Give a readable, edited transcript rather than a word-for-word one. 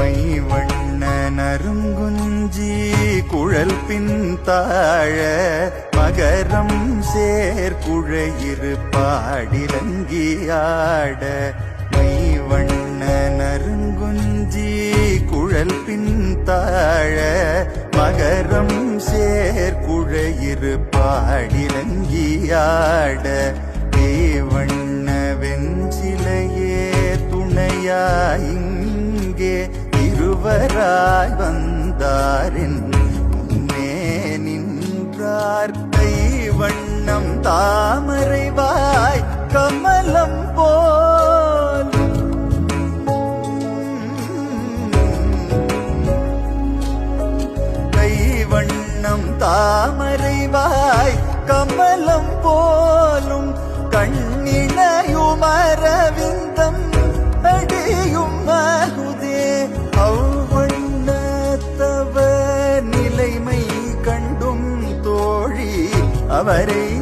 மைவண்ண நறுங்குஞ்சி குழல் பின் தாழ மகரம் சேர்குழையிரு பாடிலங்கியாட மைவண்ண நறுங்குஞ்சி குழல் பின் தாழ மகரம் சேர்குழையிரு பாடிலங்கியாட தேவண்ண வெஞ்சிலையே துணையாயிங்கே இருவராய் வந்தாரின் முன்னே நின்றார் கைவண்ணம் தாமரைவாய் கமலம் போல் கைவண்ணம் தாமரைவாய் கமலம் போலும் கண்ணினையுமரவிந்தம் அடியும் மகுதே அவ்வண்ணத்தவ நிலைமை கண்டும் தோழி அவரை